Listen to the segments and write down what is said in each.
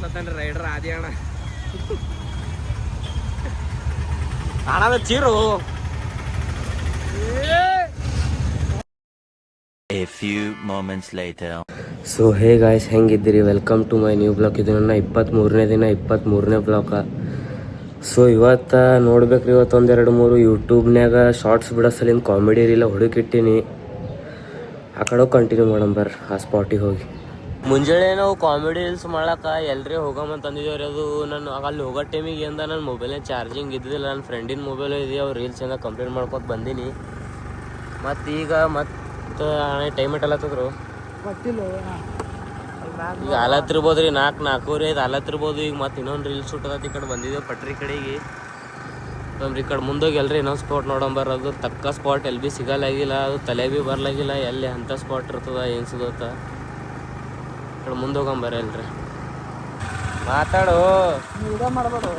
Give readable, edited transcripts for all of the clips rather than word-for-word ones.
ಮಾಡ್ಲತ್ತನ್ರಿ rider Adi ಅಣ್ಣ. ಅಣ್ಣದ ಚೀರು. A few moments later. So hey guys, ಹೆಂಗಿದ್ದೀರಿ? Welcome to my new blog. ಇದು ನನ್ನ 23ನೇ ದಿನ, 23ನೇ ಬ್ಲಾಗ. ಸೊ ಇವತ್ತು ನೋಡ್ಬೇಕ್ರಿ, ಇವತ್ತು 1-2-3 ಯೂಟ್ಯೂಬ್ನ್ಯಾಗ ಶಾರ್ಟ್ಸ್ ಬಿಡೋ ಸಲಿಂದ ಕಾಮಿಡಿ ರೀಲ ಹುಡುಕಿಟ್ಟಿನಿ. ಆ ಕಡೆ ಕಂಟಿನ್ಯೂ ಮಾಡಂಬರ್ ಆ ಸ್ಪಾಟಿಗೆ ಹೋಗಿ. ಮುಂಜಾನೆ ನಾವು ಕಾಮಿಡಿ ರೀಲ್ಸ್ ಮಾಡಕ್ಕೆ ಎಲ್ರಿ ಹೋಗಮ್ಮಂತ ಅಂದಿದ್ದೇವ್ರಿ. ಅದು ನಾನು ಅಲ್ಲಿ ಹೋಗೋ ಟೈಮಿಗೆ ಏನು ನನ್ನ ಮೊಬೈಲ್ನಾಗ ಚಾರ್ಜಿಂಗ್ ಇದ್ದಿದ್ದಿಲ್ಲ. ನನ್ನ ಫ್ರೆಂಡಿನ ಮೊಬೈಲು ಇದೆ, ಅವ್ರು ರೀಲ್ಸ್ ಏನೋ ಕಂಪ್ಲೀಟ್ ಮಾಡ್ಕೊತ ಬಂದೀನಿ. ಮತ್ತು ಈಗ ಟೈಮ್ ಇಟ್ಟಲ್ಲತ್ತದ್ರು ಈಗ ಆಲತ್ತಿರ್ಬೋದು ರೀ, 4-4:30 ಆಲತ್ತಿರ್ಬೋದು. ಈಗ ಮತ್ತೆ ಇನ್ನೊಂದು ರೀಲ್ಸ್ ಶೂಟ್ ಅದ, ಈ ಕಡೆ ಬಂದಿದ್ದೇವೆ ಪಟ್ರಿ ಕಡೆಗೆ. ನಮ್ರಿ ಈ ಕಡೆ ಮುಂದೋಗಿ ಎಲ್ರಿ ಇನ್ನೊಂದು ಸ್ಪಾಟ್ ನೋಡಂಬರೋದು. ತಕ್ಕ ಸ್ಪಾಟ್ ಎಲ್ಲಿ ಭೀ ಸಿಗಲಾಗಿಲ್ಲ, ಅದು ತಲೆ ಭೀ ಬರ್ಲಾಗಿಲ್ಲ ಎಲ್ಲಿ ಅಂಥ ಸ್ಪಾಟ್ ಇರ್ತದ ಏನು ಸಿಗೋತ್ತ. ಈ ಕಡೆ ಮುಂದೆ ಹೋಗಂಬರ ಎಲ್ರಿ. ಮಾತಾಡು, ಮಾಡಬೇಡು.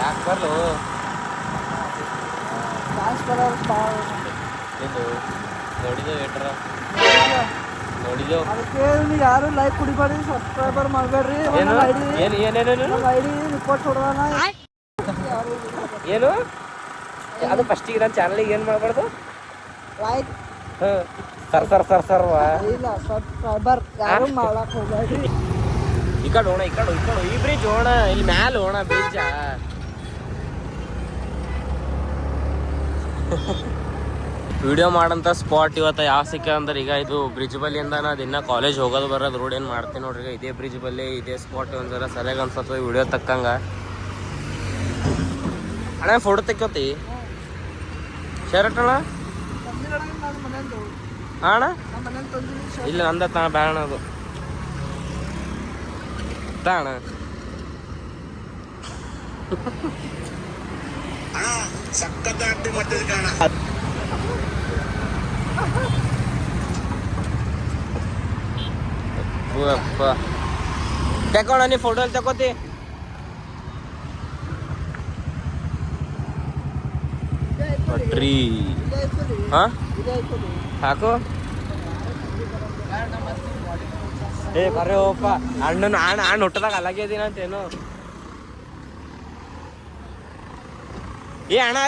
ಯಾಕೆ ಬರ್ಲು ನೋಡಿದ್ದೇವೆ ಏಟ್ರ ನೋಡಿದ್ದೇವೆ. ಅದಕ್ಕೆ ಯಾರು ಲೈಕ್ ಕುಡಿಬೇಡಿ, ಸಬ್ಸ್ಕ್ರೈಬರ್ ಮಾಡಬೇಡ್ರಿ. ಐಡಿ ರಿಪೋರ್ಟ್ ಹೊಡೋಣ. ಏನು ಅದು ಫಸ್ಟಿಗೆ ನನ್ನ ಚಾನಲಿಗೆ ಏನು ಮಾಡಬಾರ್ದು? ಲೈಕ್ ಸರ್ವಾ ಇಲ್ಲ, ಸಬ್ಸ್ಕ್ರೈಬರ್ ಯಾರು ಮಾಡಕ್ ಹೋಗ್ಬೇಡ್ರಿ. ಈ ಕಡೆ ಹೋಣ, ಈ ಕಡೆ ಈ ಬ್ರಿಡ್ಜ್ ಹೋಣ, ಇಲ್ಲಿ ಮ್ಯಾಲ ಹೋಣ ಬ್ರಿಡ್ಜ. ವಿಡಿಯೋ ಮಾಡಂತ ಸ್ಪಾಟ್ ಇವತ್ತು ಯಾವ ಸಿಕ್ಕ ಅಂದ್ರೆ, ಈಗ ಇದು ಬ್ರಿಡ್ಜ್ ಬಲ್ಲಿಂದ ನಾ ದಿನ ಕಾಲೇಜ್ ಹೋಗೋದು ಬರೋದು ರೋಡ್ ಏನು ಮಾಡ್ತೀನಿ ನೋಡ್ರಿ. ಈಗ ಇದೇ ಬ್ರಿಡ್ಜ್ ಬಲ್ಲಿ ಇದೇ ಸ್ಪಾಟ್ ಒಂಥರ ಸರಿಯಾಗಿ ಅನ್ಸತ್ತ ವಿಡಿಯೋ ತಕ್ಕಂಗ. ಅಣ್ಣ ಫೋಟೋ ತೆಕ್ಕೋತಿ ಶರ್ಟ್ ಅಣ್ಣ? ಅಣ್ಣ ಇಲ್ಲ ನಂದ ತಾ ಬ್ಯಾಣ ಅದು ತಾಣ. ತಗೋಣ ನೀ ಫೋಟೋ ಅಲ್ಲಿ ತಗೋತಿ. ಟ್ರೀ ಹಾಂ ಹಾಕು. ಏ ಕರೆ ಹೋಗಪ್ಪ, ಅಣ್ಣ ಹುಟ್ಟದಾಗ ಅಲ್ಲಾಗ್ಯದೀನ ಅಂತೇನು? ಏ ಅಣ್ಣ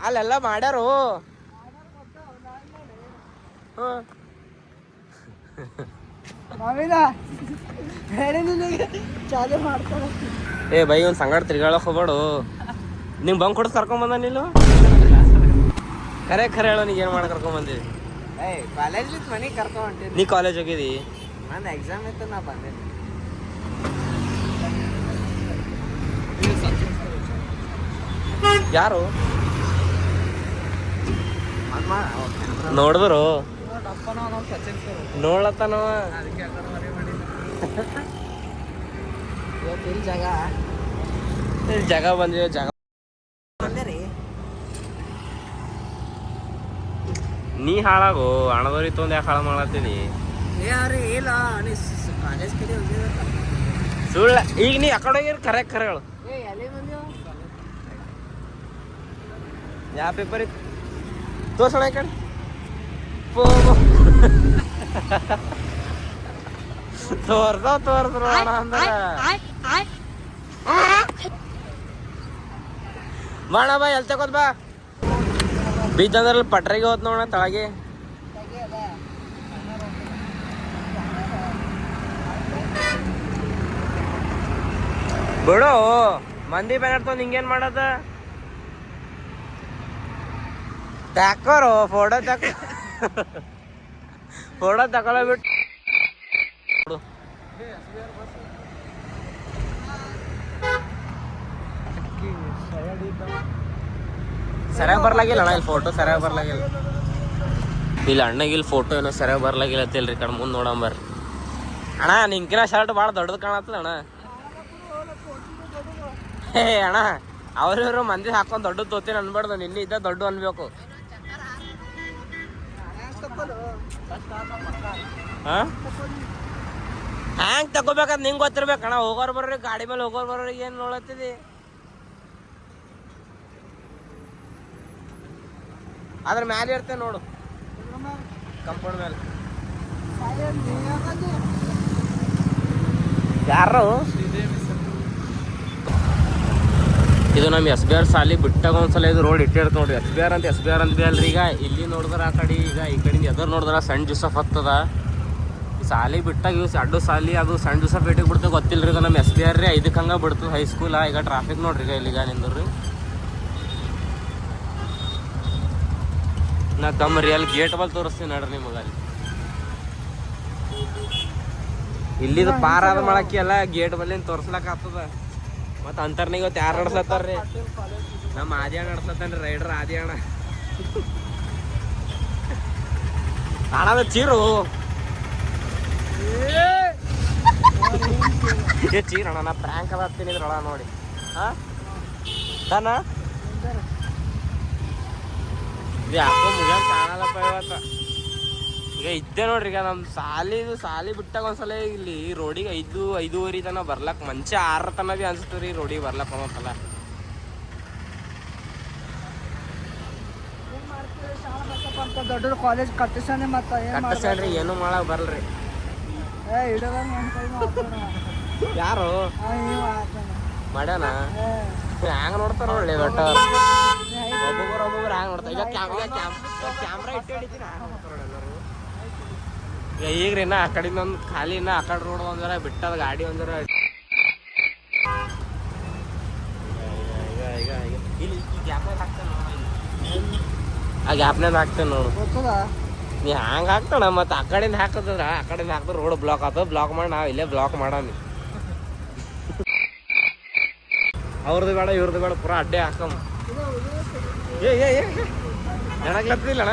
ಅಲ್ಲೆಲ್ಲ ಮಾಡ್ಯಾರು. ಏ ಬೈ, ಒಂದು ಸಂಗಡ ತಿರ್ಗಾಳಕ್ ಹೋಗ್ಬೇಡು. ನಿಂಗೆ ಬಂಕ್ ಕೊಡೋದು ಕರ್ಕೊಂಬಂದ ನೀನು? ಖರೆ ಹೇಳೋ, ನೀಗ ಏನು ಮಾಡಿ ಕರ್ಕೊಂಬಂದಿ? ಕಾಲೇಜ್ ಮನೆಗೆ ಕರ್ಕೊಂಡ್. ನೀ ಕಾಲೇಜ್ ಹೋಗಿದಿ? ನಂದು ಎಕ್ಸಾಮ್ ಇತ್ತು, ನಾ ಬಂದೆ. ಯಾರು ನೋಡಿದ್ರು ನೋಡ್ಲತ್ತಾನವ. ಜಾಗ ಬಂದಿದೆ, ಜಾಗ ನೀ ಹಾಳಾಗು. ಹಣದವ್ರಿಗೆ ತೊಂದು ಯಾಕೆ ಹಾಳು ಮಾಡತ್ತೀನಿ? ಸುಳ್ಳ. ಈಗ ನೀ ಆ ಕಡೆ ಹೋಗಿರ್ ಖರೆ ಹೇಳು. ಯಾವ ಪೇಪರ್ ಇತ್ತು ತೋರ್ಸೋಣ ಈ ಕಡೆ. ತೋರ್ಸ್ರು ಅಣ್ಣ ಅಂದ್ರೆ ಬಾಣ ಬಾ, ಎಲ್ಲಿ ತಗೋದ್ ಬಾ. ಬೀಚ್ ಅಂದ್ರೆ ಪಟ್ರಿಗೆ ಹೋತ್ ನೋಡ ತಳಗೆ. ಬಿಡು, ಮಂದಿ ಬೇಡ ನಿಂಗೇನ್ ಮಾಡದ? ತಕೋರು ಫೋಟೋ ಫೋಟೋ ತಗೊಳ ಬಿಟ್ಟು ಸರಿಯಾಗಿ ಬರ್ಲಾಗಿಲ್ಲ ಅಣ್ಣ, ಇಲ್ಲಿ ಫೋಟೋ ಸರಿಯಾಗಿ ಬರ್ಲಾಗಿಲ್ಲ. ಇಲ್ಲಿ ಅಣ್ಣಗೆ ಇಲ್ಲಿ ಫೋಟೋ ಏನೋ ಸರಿಯಾಗಿ ಬರ್ಲಾಗಿಲ್ಲ ಅಂತಿಲ್ರಿ. ಕಣ್ ಮುಂದೆ ನೋಡಂಬರ್ರಿ. ಅಣ್ಣ ನಿಂಕಿನ ಶರ್ಟ್ ಭಾಳ ದೊಡ್ಡದು ಕಾಣತ್ತದ ಅಣ್ಣ. ಹೇ ಅಣ್ಣ, ಅವ್ರವ್ರು ಮಂದಿ ಹಾಕೊಂಡು ದೊಡ್ಡದು ತೋತೀನಿ ಅನ್ಬಾರ್ದು, ನಿನ್ನೆ ಇದ್ದ ದೊಡ್ಡ ಅನ್ಬೇಕು. ಹ್ಯಾಂಗ್ ತಗೋಬೇಕಂತ ನಿಂಗೆ ಗೊತ್ತಿರ್ಬೇಕಣ್ಣ. ಹೋಗೋರು ಬರ್ರಿ, ಗಾಡಿ ಮೇಲೆ ಹೋಗೋರು ಬರ್ರಿ, ಏನು ನೋಡತ್ತಿದಿ? ಅದ್ರ ಮ್ಯಾಲೆ ಇರ್ತೇವೆ ನೋಡು, ಕಂಪೌಂಡ್ ಮೇಲೆ. ಯಾರು ಇದು ನಮ್ಮ ಎಸ್ ಬಿ ಆರ್ ಸಾಲಿ ಬಿಟ್ಟಾಗ ಒಂದ್ಸಲ ಇದು ರೋಡ್ ಇಟ್ಟಿರ್ತ ನೋಡ್ರಿ. ಎಸ್ ಬಿ ಆರ್ ಅಂತ ಬಿ ಅಲ್ರಿ. ಈಗ ಇಲ್ಲಿ ನೋಡಿದ್ರ ಆ ಕಡೆ, ಈಗ ಈ ಕಡೆಯಿಂದ ಎದುರು ನೋಡಿದ್ರ ಸಣ್ಣ ಜೂಸಫ್ ಹತ್ತದ. ಈ ಸಾಲಿ ಬಿಟ್ಟಾಗ ಇವ್ ಅಡ್ಡು ಸಾಲಿ ಅದು ಸಣ್ಣ ಜೂಸಫ್ ಭೇಟಿಗೆ ಬಿಡ್ತದೆ ಗೊತ್ತಿಲ್ರಿ. ಇದು ನಮ್ಮ ಎಸ್ ಬಿ ಆರ್ ರೀ 5ಕ್ಕೆ ಹಂಗೆ ಬಿಡ್ತದೆ ಹೈಸ್ಕೂಲ. ಈಗ ಟ್ರಾಫಿಕ್ ನೋಡ್ರಿ ಈಗ ಇಲ್ಲಿಗ ನಿಂದ್ರಿ. ನಾ ಕಮ್ಮ ರೀ ಅಲ್ಲಿ ಗೇಟ್ ಬಲ್ ತೋರಿಸ್ತೀನಿ ನೋಡ್ರಿ ನಿಮಗೆ. ಅಲ್ಲಿ ಇಲ್ಲಿದು ಪಾರ ಆದ ಮಾಡಕ್ಕೆ ಎಲ್ಲ ಗೇಟ್ ಬಲ್ಲಿಂದ ತೋರ್ಸ್ಲಕ್ಕ ಆಗ್ತದ. ಮತ್ತು ಅಂತರ್ನಿಗೆ ಇವತ್ತು ಯಾರು ನಡ್ಸತ್ತಾರ್ರಿ? ನಮ್ಮ ಆದಿ ಅಣ್ಣ ನಡ್ಸತ್ತಾನ್ರಿ, ರೈಡರ್ ಆದಿ ಅಣ್ಣ. ಕಾಣದ ಚೀರು ಏ ಚೀರಣ್ಣ, ನಾ ಪ್ರ್ಯಾಂಕ್ ಅದ ಹತ್ತೀನಿ ಇದ್ರೊಳ ನೋಡಿ. ಹಾಂ ತಾನ ಇದು ಯಾಕೋ ಮುಗಿಯಂಗೆ ಕಾಣಲ್ಲಪ್ಪ ಇವತ್ತು. ಈಗ ಇದ್ದೆ ನೋಡ್ರಿ. ಈಗ ನಮ್ಮ ಸಾಲಿ ಬಿಟ್ಟಾಗ ಒಂದ್ಸಲ ಇಲ್ಲಿ ಈ ರೋಡಿಗೆ 5:30 ತನಕ ಬರ್ಲಕ್ಕೆ ಮಂಚ 6 ತನಕ ಭೀ ಅನ್ಸುತ್ತೆ ರೀ ರೋಡಿಗೆ ಬರ್ಲಕ್ಕೆ ಒಂದೊಂದ್ಸಲ. ದೊಡ್ಡ ಕಾಲೇಜ್ ಕಟ್ಟಿಸ್ರಿ ಏನು ಮಾಡಕ್ ಬರಲ್ರಿ. ಯಾರು ಮಾಡ್ಯಾನ ಹ್ಯಾಂಗ ನೋಡ್ತಾರ ನೋಡ್ಲಿ ದೊಡ್ಡ ಒಬ್ಬೊಬ್ರು ಹ್ಯಾಂಗ ನೋಡ್ತಾರೆ. ಈಗ ಕ್ಯಾಮ್ರಾ ಇಟ್ಟು ಹಿಡಿತೀನಿ ಹ್ಯಾಂಗ ನೋಡ್ತಾರ ಎಲ್ಲರೂ. ಈಗ ಈಗ್ರಿ ಇನ್ನ ಆ ಕಡೆಯಿಂದ ಒಂದು ಖಾಲಿ, ಇನ್ನ ಆ ಕಡೆ ರೋಡ್ ಒಂದರ ಬಿಟ್ಟದ ಗಾಡಿ ಒಂದರ. ಈಗ ಇಲ್ಲಿ ಗ್ಯಾಪ್ನಾಗ ಹಾಕ್ತೇನೆ ಆ ಗ್ಯಾಪ್ನಾಗ ಹಾಕ್ತೇನೆ ನೋಡು. ನೀ ಹ್ಯಾಂಗ ಹಾಕ್ತಾನ ಮತ್ತೆ ಆ ಕಡೆಯಿಂದ ಹಾಕದ್ರ ಆ ಕಡೆಯಿಂದ ಹಾಕಿದ್ರೆ ರೋಡ್ ಬ್ಲಾಕ್ ಆಗ್ತದ. ಬ್ಲಾಕ್ ಮಾಡಿ ನಾವು ಇಲ್ಲೇ ಬ್ಲಾಕ್ ಮಾಡಾಮಿ. ಅವ್ರದ್ದು ಬೇಡ ಇವ್ರದ್ದು ಬೇಡ ಪೂರಾ ಅಡ್ಡೆ ಹಾಕಮ್. ನನಗ್ಲತ್ತಿಲ್ಲಣ್ಣ.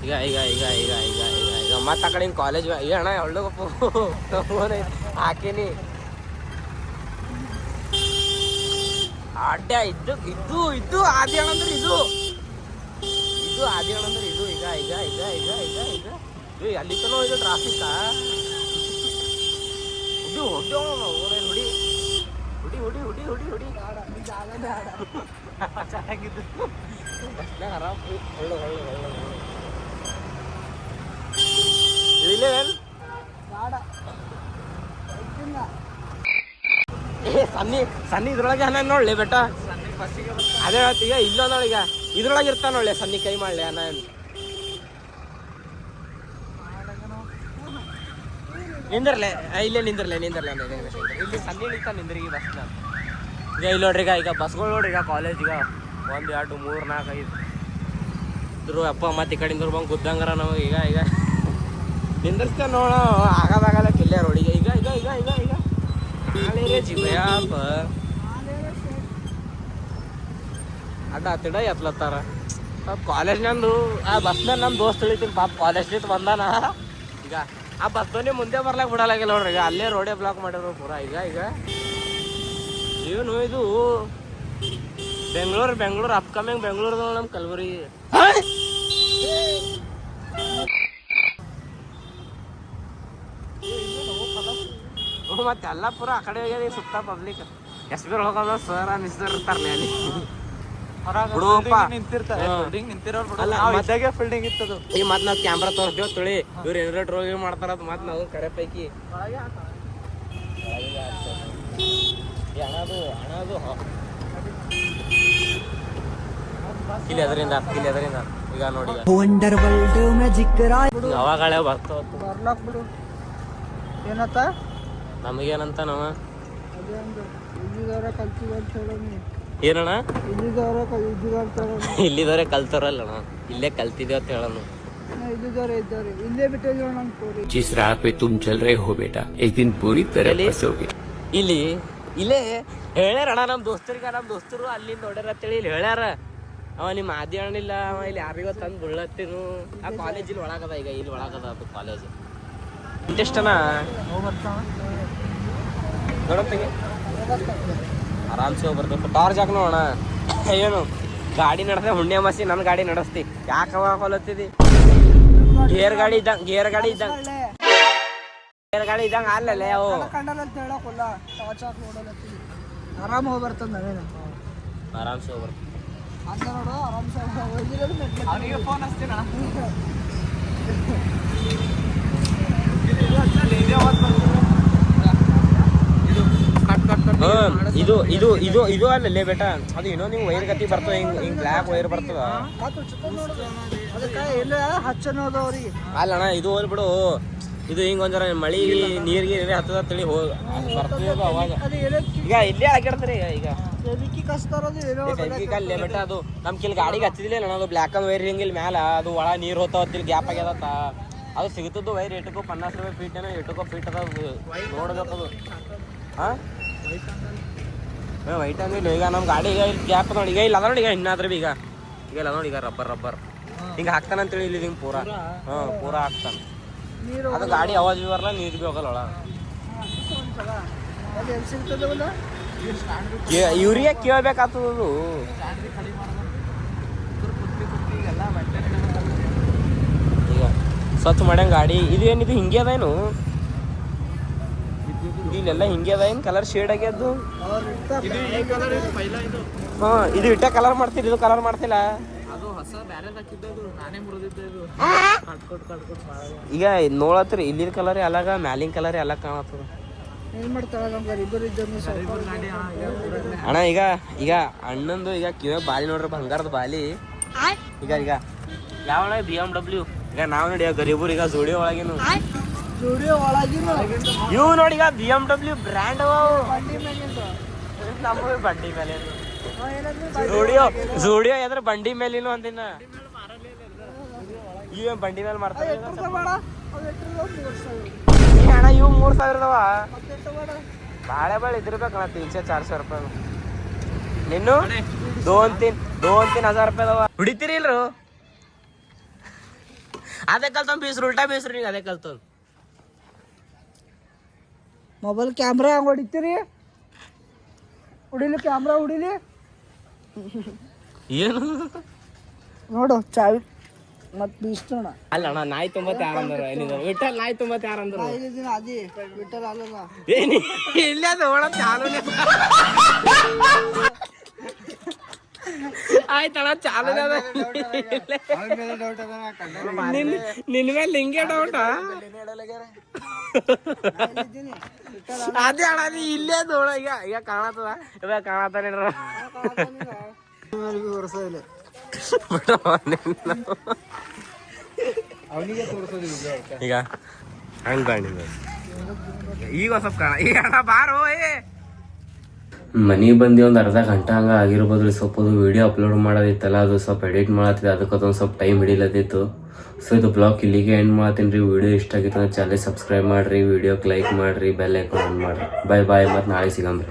ಈಗ ಈಗ ಈಗ ಈಗ ಈಗ ಈಗ ಈಗ ಮತ್ತೆ ಆ ಕಡೆ ಕಾಲೇಜ್ ಈಗ ಅಣ್ಣ ಒಳ್ಳೆ ಹಾಕೀನಿ ಅಡ್ಡೆ. ಇದ್ದು ಆದಿ ಅಣ್ಣ ಅಂದ್ರೆ ಇದು ಆದಿ ಅಣ್ಣ ಅಂದ್ರೆ ಇದು. ಈಗ ಈಗ ಈಗ ಈಗ ಈಗ ಈಗ ಈಗ ಅಲ್ಲಿ ತನೋ ಇದು ಟ್ರಾಫಿಕ್ ಹುಡಿ ಹುಡಿ ಹುಡಿ ಹುಡಿ ಹುಡಿ ಚೆನ್ನಾಗಿದ್ದು ಆರಾಮ್ ಒಳ್ಳೆ ಒಳ್ಳೆ ಒಳ್ಳೆ ಸನ್ನಿ ಇದ್ರೊಳಗೆ ಅನ್ನ ನೋಡ್ಲಿ ಬೆಟ್ಟ. ಅದೇ ಈಗ ಇಲ್ಲೊಂದೊಳಗ ಈಗ ಇದ್ರೊಳಗೆ ಇರ್ತಾನ ನೋಡ್ಲಿ ಸನ್ನಿ ಕೈ ಮಾಡ್ಲಿ ಅನ್ನ. ನಿಂದಿರ್ಲೆ ಇಲ್ಲೇ ನಿಂದಿರ್ಲೆ ಇಲ್ಲಿ ಸನ್ನಿ ಇಳಿತಾ ನಿಂದ್ರಿ ಬಸ್ನ. ಈಗ ಇಲ್ಲಿ ನೋಡ್ರಿ ಈಗ ಬಸ್ಗಳು ನೋಡ್ರಿ ಈಗ ಕಾಲೇಜ್ ಈಗ 1 2 3 4 5 ಇದ್ರು ಅಪ್ಪ ಮತ್ತೆ ಈ ಕಡೆಯಿಂದ ಬಂದು ಗುದ್ದಂಗಾರ ನಾವು. ಈಗ ಈಗ ನಿಂದಿರ್ಸ್ತೇವೆ ನೋಡ ಆಗಲ್ಲ ಕಿಲ್ಲೆ ರೋಡಿಗೆ. ಈಗ ಈಗ ಈಗ ಈಗ ಈಗ ನಾಳೆ ಜಿವಯಪ್ಪ ಅಡ್ಡ ಹತ್ತಿಡ ಎತ್ಲತ್ತಾರ. ಕಾಲೇಜ್ ನಂದು ಆ ಬಸ್ನಾಗ ನಮ್ಮ ದೋಸ್ತ್ ಇಳಿತೀನಿ ಪಾಪ ಕಾಲೇಜ್ನಿಂದ ಬಂದಾನ. ಈಗ ಆ ಬಸ್ಸೋನಿ ಮುಂದೆ ಬರ್ಲಾಕ ಬಿಡಲಾಗಿಲ್ಲ ನೋಡ್ರಿ. ಈಗ ಅಲ್ಲೇ ರೋಡೇ ಬ್ಲಾಕ್ ಮಾಡಿದ್ರು ಪೂರಾ. ಈಗ ಈಗ ಏನು ಇದು ಬೆಂಗಳೂರು ಅಪ್ಕಮಿಂಗ್ ಬೆಂಗಳೂರು ನಮ್ಮ ಕಲಬುರಗಿ. ಮತ್ತೆ ಎಲ್ಲ ಪೂರ ಆ ಕಡೆ ಹೋಗ್ಯದ ಸುತ್ತ ಪಬ್ಲಿಕ್. ಎಸ್ ಬಿ ಹೋಗೋದ ಸರ್ ಮಿಸ್ಟರ್ ಇರ್ತಾರಲ್ಲ ಅಲ್ಲಿ ಫೀಲ್ಡಿಂಗ್ ಇತ್ತದು. ಈಗ ಮತ್ತೆ ನಾವು ಕ್ಯಾಮ್ರಾ ತೋರಿಸ್ತೇವೆ ತುಳಿ ಇವ್ರು ಏನಾರ ಡ್ರೋಗಿಂಗ್ ಮಾಡ್ತಾರ ಮತ್ತೆ ನಾವು ಕರೆ ಪೈಕಿ ಇಲ್ಲಿ ಅದರಿಂದ ಈಗ ನೋಡಿ ಅವಾಗಳೆ ಬರ್ತಾವ ಬರ್ಲಾಕ್ ಬಿಡು. ಏನತ್ತ ನಮಗೇನಂತ ನಾವ ಏನಣ್ಣ ಇಲ್ಲಿದವ್ರೆ ಕಲ್ತಾರಲ್ಲಣ್ಣ, ಇಲ್ಲೇ ಕಲ್ತಿದ್ದೇವೆ ಅಂತ ಹೇಳೋಣ. ಇಲ್ಲೇ ಬಿಟ್ಟಿದ್ದೀವಿ. जिस राह पे तुम चल रहे हो बेटा एक दिन पूरी तरह फंसोगे. ಇಲ್ಲೇ ಹೇಳ್ಯಾರಣ್ಣ ನಮ್ಮ ದೋಸ್ತರು ಅಲ್ಲಿಂದ ಹೊಡ್ಯಾರ ಅಂತೇಳಿ ಇಲ್ಲಿ ಹೇಳ್ಯಾರ. ಅವ ನಿಮ್ಮ ಆದಿ ಅಣ್ಣಿಲ್ಲ, ಅವ ಇಲ್ಲಿ ಯಾರಿಗೋ ತಂದು ಬುಳ್ಳತ್ತೇನು. ಆ ಕಾಲೇಜ್ ಇಲ್ಲಿ ಒಳಗದ, ಈಗ ಇಲ್ಲಿ ಒಳಗದ ಅದು ಕಾಲೇಜ್. ಇಂಟೆಸ್ಟನ ನೋಡತ್ತೀವಿ ಆರಾಮ್ಸೆ ಹೋಗಿ ಬರ್ತಪ್ಪ. ಟಾರ್ಚ್ ಹಾಕ್ ನೋಡೋಣ. ಏನು ಗಾಡಿ ನಡೆದ ಹುಣ್ಣ್ಯ ಮಾಸಿ ನನ್ನ ಗಾಡಿ ನಡೆಸ್ತಿ ಯಾಕವ ಹೊಲತ್ತಿದಿ? ಗೇರ್ ಗಾಡಿ ಇದ್ದಂಗ ಅಲ್ಲೇ ಅವು ಆರಾಮ್ ಹೋಗಿ ಬರ್ತದ. ಆರಾಮ್ಸೆ ಹೋಗಿ ಬರ್ತದೆ ಅಂತ ನೋಡು. ಆರಾಮ್ಸೆ ಅವನಿಗೆ ಫೋನ್ ಹಚ್ತೀನ. ಇದು ಇದು ಇದು ಇದು ಅಲ್ಲೇ ಬೇಟ ಅದು ಇನ್ನೊಂದು ಹಿಂಗೆ ವೈರ್ ಗತಿ ಬರ್ತದೆ ಹಿಂಗೆ ಬ್ಲ್ಯಾಕ್ ವೈರ್ ಬರ್ತದ ಅದಕ್ಕೆ ಎಲ್ಲ ಹಚ್ಚನೋದು ಅವ್ರಿಗೆ ಅಲ್ಲಣ್ಣ ಇದು ಹೋಗ್ಬಿಡು ಇದು ಹಿಂಗೆ ಒಂಥರ ಮಳಿ ನೀರಿಗೆ ಹತ್ತದ ತಿಳಿ ಬರ್ತದೆ ಅದು ಅವಾಗ ಅದು ಏನೋ ಈಗ ಇಲ್ಲೇ ಹಾಕಿಡ್ತಾರೆ ಈಗ ಬೆಂಕಿ ಕಸ್ತಾರದು ಏನೋ ಅಲ್ಲೇ ಬೆಟ್ಟ ಅದು ನಮ್ಮ ಕಿಲ್ ಗಾಡಿಗೆ ಹಚ್ಚಿದಿಲ್ಲ ಅಣ್ಣ ಅದು ಬ್ಲ್ಯಾಕ್ ಅಂಡ್ ವೈರ್ ಹಿಂಗಿಲ್ಲ ಮ್ಯಾಲ ಅದು ಒಳ ನೀರು ಹೋಗ್ತಾವತ್ತಿಲ್ಲಿ ಗ್ಯಾಪ್ ಆಗ್ಯದತ್ತ ಅದು ಸಿಗ್ತದ್ದು ವೈರ್ ಎಟಕ್ಕೂ 50 ರೂಪಾಯಿ ಫೀಟ್ ಏನೋ ಎಟಕ್ಕೋ ಫೀಟ್ ಅದ ನೋಡ್ಬೇಕದು ಹಾಂ ವೈಟ್ ಅಂದಿಲ್ಲ ಈಗ ನಮ್ಮ ಗಾಡಿ ಈಗ ಇಲ್ಲಿ ಗ್ಯಾಪ್ ನೋಡಿ ಈಗ ಇಲ್ಲ ಅದ ನೋಡಿ ಈಗ ಇನ್ನಾದ್ರೆ ಈಗ ಇಲ್ಲ ನೋಡಿ ಈಗ ರಬ್ಬರ್ ಹಿಂಗೆ ಹಾಕ್ತಾನಂತೇಳಿ ಇಲ್ಲಿ ಹಿಂಗೆ ಪೂರಾ ಪೂರಾ ಹಾಕ್ತಾನೆ ನೀರು ಅದು ಗಾಡಿ ಅವಾಜ್ ಭೀ ಬರಲ್ಲ ನೀರು ಭೀ ಹೋಗಲ್ಲ ಒಳ ಅದು ಎಲ್ಲಿ ಸಿಗ್ತದವಲ್ಲ ಇವ್ರಿಗೆ ಕೇಳ್ಬೇಕಾಗ್ತದದು ಈಗ ಸ್ವಚ್ಛ ಮಾಡ್ಯಂಗ ಗಾಡಿ ಇದು ಏನಿದು ಹಿಂಗೆ ಅದೇನು ಇಲ್ಲೆಲ್ಲ ಹಿಂಗೆ ಅದ ಏನು ಕಲರ್ ಶೇಡ್ ಆಗ್ಯದ್ದು ಹಾಂ ಇದು ಇಟ್ಟ ಕಲರ್ ಮಾಡ್ತೀರಿ ಇದು ಕಲರ್ ಮಾಡ್ತಿಲ್ಲ ಈಗ ನೋಡತ್ರಿ ಇಲ್ಲಿನ ಕಲರ್ ಅಲಾಗ ಮ್ಯಾಲಿನ ಕಲರ್ ಎಲ್ಲ ಕಾಣತ್ತದ ಏನು ಮಾಡ್ತಾಳೆ ನಮ್ಗೆ ಇಬ್ಬರು ಇದ್ದನ್ನು ಅಣ್ಣ ಈಗ ಈಗ ಅಣ್ಣಂದು ಈಗ ಕಿವ ಬಾಲಿ ನೋಡ್ರಿ ಬಂಗಾರದ ಬಾಲಿ ಈಗ ಈಗ ಯಾವ BMW ಈಗ ನಾವು ನೋಡಿ ಗರೀಬರು ಈಗ ಜೋಡಿ ಒಳಗೇನು ಸ್ಟುಡಿಯೋ ಒಳಗಿನ ಇವು ನೋಡಿ ಈಗ BMW ಬ್ರ್ಯಾಂಡ್ ಬಂಡಿ ಮೇಲಿಂದ ನಮ್ಮ ಬಂಡಿ ಮೇಲೆ ಏನಂದ್ರೆ ಜೋಡಿಯೋ ಎದ್ರ ಬಂಡಿ ಮೇಲಿನ ಅಂದಿನ ಇವ ಬಂಡಿ ಮೇಲೆ ಮಾಡ್ತಾರೆ ಬೇಡ ಅದು ಎಷ್ಟ್ರಲ್ಲ 3,000 ಅಣ್ಣ ಇವು 3,000 ಮತ್ತೆಷ್ಟು ಬೇಡ ಬಾಳೆ ಇದ್ದಿರ್ಬೇಕಣ್ಣ 300-400 ರೂಪಾಯಿ ನಿನ್ನು 2-3 ಹಜಾರ್ ರೂಪಾಯಿ ಹೊಡಿತೀರಿ ಇಲ್ರು ಅದೇ ಕಲ್ತೊಂದು ಬೀಸ್ರು ಉಲ್ಟಾ ಬೀಸ್ರು ನೀವು ಅದೇ ಕಲ್ತೊಂದು ಮೊಬೈಲ್ ಕ್ಯಾಮ್ರಾ ಹಂಗೆ ಹೊಡಿತೀರಿ ಹೊಡಿಲಿ ಕ್ಯಾಮ್ರಾ ಹೊಡಿಲಿ ಏನು ನೋಡು ಚಾವಿ ಮತ್ತೆ ಬೀಸ್ತೋಣ ಅಲ್ಲ ಅಣ್ಣ ನಾಯಿ 96 ಅಂದ್ರು ವಿಠಲ್ ನಾಯಿ 96 ಅಂದ್ರು ದಿನ ಅದೇ ಬಿಟ್ಟಲ್ಲ ಅಲ್ಲಲ್ಲ ಇಲ್ಲ ಅದು ಒಳ ಚಾಲೂನೆ ಆಯ್ತಣ್ಣ ಚಾಲೂನೆ ಅದ ನಿನ್ನ ಮೇಲೆ ಹಿಂಗೆ ಡೌಟ ಅದೇ ಅಣ್ಣ ನೀ ಇಲ್ಲೇ ಅದು ಒಳ ಈಗ ಕಾಣತ್ತದ ಇವಾಗ ಕಾಣತ್ತಾನೆ ಈಗ ಹಂಗ ಈಗ ಒಂದ್ ಸ್ವಲ್ಪ ಕಾಣ ಈಗ ಅಣ್ಣ ಬಾರೋ ಮನೆಗೆ ಬಂದು ಒಂದು ಅರ್ಧ ಗಂಟೆ ಹಂಗೆ ಆಗಿರ್ಬೋದು ಸ್ವಲ್ಪ ಅದು ವೀಡಿಯೋ ಅಪ್ಲೋಡ್ ಮಾಡೋದಿತ್ತಲ್ಲ ಅದು ಸ್ವಲ್ಪ ಎಡಿಟ್ ಮಾಡತ್ತಿದೆ ಅದಕ್ಕೆ ಅದೊಂದು ಸ್ವಲ್ಪ ಟೈಮ್ ಹಿಡಿಲತ್ತಿತ್ತು ಸೊ ಇದು ಬ್ಲಾಗ್ ಇಲ್ಲಿಗೆ ಎಂಡ್ ಮಾಡ್ತೀನಿ ರೀ ವಿಡಿಯೋ ಇಷ್ಟ ಆಗಿತ್ತು ಅಂದ್ರೆ ಚಾನಲ್ ಸಬ್ಸ್ಕ್ರೈಬ್ ಮಾಡಿರಿ ವಿಡಿಯೋಕ್ಕೆ ಲೈಕ್ ಮಾಡಿರಿ ಬೆಲ್ ಐಕಾನ್ ಆನ್ ಮಾಡಿರಿ ಬಾಯ್ ಮತ್ತು ನಾಳೆ ಸಿಗಮ್ರಿ